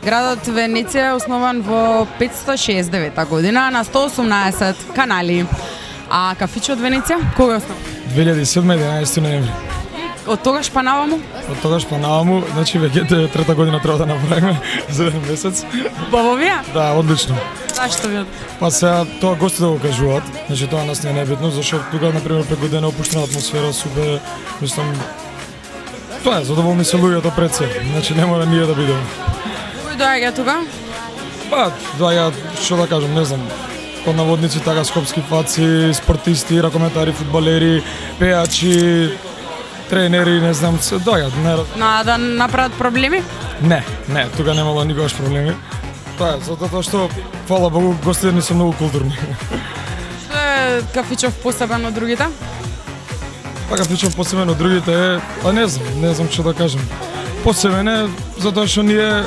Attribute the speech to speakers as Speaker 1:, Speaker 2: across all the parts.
Speaker 1: Градот Венеција е основан во 569 година на 118 канали. А кафиче од Венеција кога е основан?
Speaker 2: 2007 11 ноември.
Speaker 1: Од тогаш па наваму?
Speaker 2: Од тогаш па наваму, значи веќе трета година треба да направиме за еден месец.
Speaker 1: Баво вие?
Speaker 2: Да, одлично.
Speaker 1: Зашто ви?
Speaker 2: Па сега тоа гости да го кажуваат, значи тоа нас не е небитно, зашто тука например прегодена опуштена атмосфера, супер, мислам тоа е задоволни се луѓето пред се, значи не мора ние да бидеме.
Speaker 1: Кој доаѓа тука?
Speaker 2: Па, доаѓа, што да кажам, не знам, под наводници така скопски фаци, спортисти, ракометари, фудбалери, пеачи, тренери, не знам, се доаѓаат.
Speaker 1: Да направат проблеми?
Speaker 2: Не, тука немало никогаш проблеми. Тоа е, затоа што, фала Богу, гостите ни се многу културни.
Speaker 1: Што е кафичов посебен од другите?
Speaker 2: Па кафичов посебен од другите е, па не знам што да кажем. Посебен е затоа што ние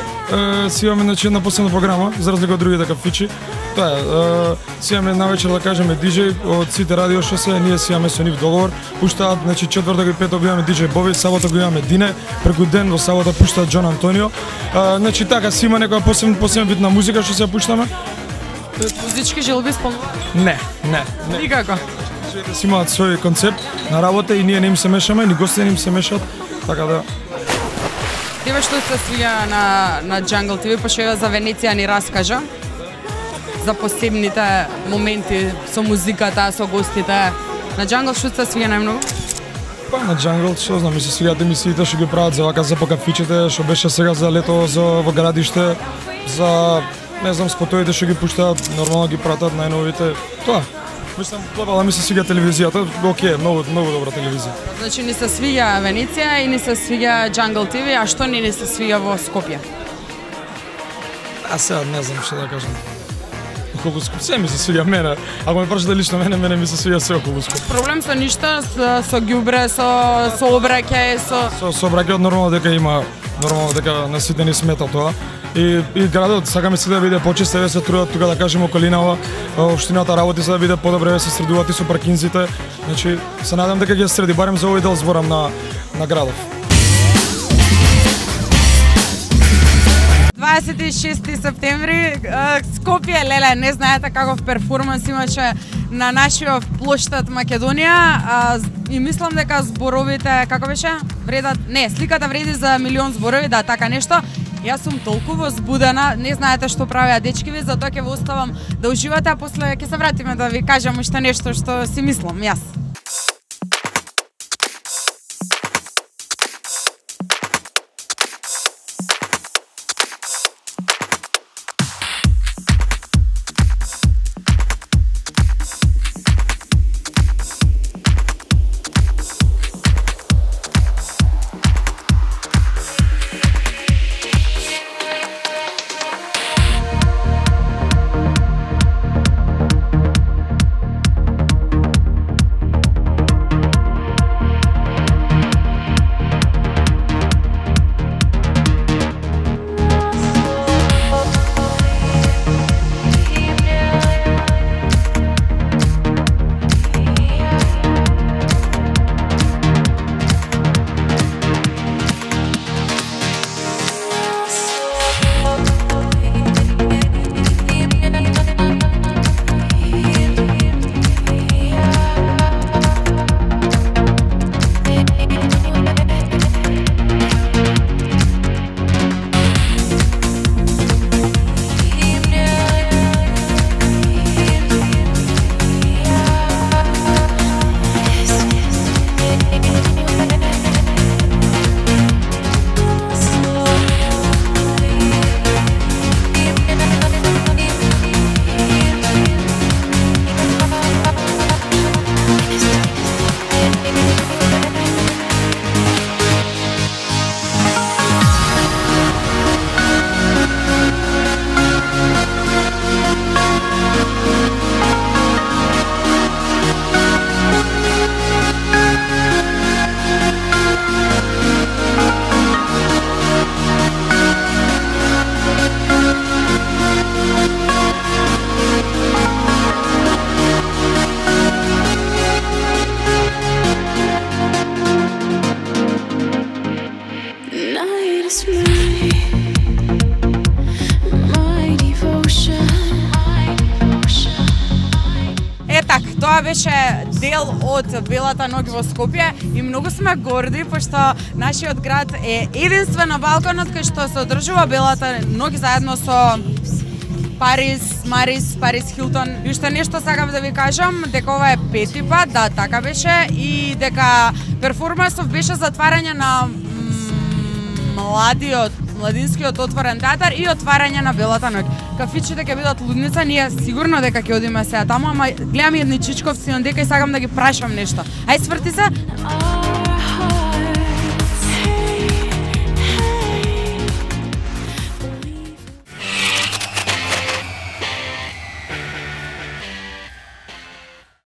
Speaker 2: си имаме значи една посебна програма за разлика од другите кафичи. Тоа е, си имаме навечер да кажеме диџеј од сите радио што се, ние си имаме со нив договор. Пуштаат, значи четврток и петок го имаме диџеј Боби, сабота го имаме Дине, преку ден во сабота пуштаат Џон Антонио. Значи така си има некоја посебен вид на музика што се пуштаме.
Speaker 1: Музички желби спомнува?
Speaker 2: Не.
Speaker 1: Никако.
Speaker 2: Свете си имаат свој концепт на работа и ние не им се мешаме, ни гостите не им се мешат, така да.
Speaker 1: Тебе што се свиѓа на Jungle TV, пошто за Венеција ни раскажа за посебните моменти со музиката, со гостите. На Jungle што се свиѓа најмногу?
Speaker 2: Па на Jungle, што знам, ми се свиѓаат емисиите што ги прават за вака за по кафичите, што беше сега за лето во градиште, за не знам спотовите што ги пуштаат, нормално ги пратат најновите. Тоа. Мислам, глобално ми се свиѓа телевизијата, окей, многу добра телевизија.
Speaker 1: Значи ни се свиѓа Венеција и ни се свиѓа Jungle TV, а што ни се свиѓа во Скопје?
Speaker 2: А сега не знам што да кажам. Околу Скопје, се ми се свиѓа мене. Ако ме прашате лично мене ми се свиѓа се околу Скопје.
Speaker 1: Проблем со ништо, со ѓубре, со обраќај,
Speaker 2: со обраќајот нормално дека на сите ни смета тоа. И градот сакаме се да биде почист, да се трудат тука да кажеме околинава, општината работи за да биде подобре, да се средуваат и со паркинзите. Значи се надам дека ќе среди барем за овој дел зборам на градот.
Speaker 1: 26 септември, Скопје, леле, не знаете каков перформанс имаше на нашиот плоштад Македонија, и мислам дека зборовите, како беше, вредат, не, сликата вреди за милион зборови, да, така нешто. Јас сум толку возбудена, не знаете што правеа дечкиви, затоа ќе ве оставам да уживате, а после ќе се вратиме да ви кажам уште нешто што си мислам јас. Тоа беше дел од Белата ноќ во Скопје и многу сме горди пошто нашиот град е единствен на Балканот кај што се одржува Белата ноќ заедно со Парис Хилтон. И уште нешто сакам да ви кажам, дека ова е пети пат, да, така беше, и дека перформансов беше затварање на младинскиот отворен театар и отварање на Белата ноќ. Кафичите ќе бидат лудница, ние сигурно дека ќе одиме сега таму, ама гледам едни чичковци он дека и сакам да ги прашам нешто. Ај сврти се.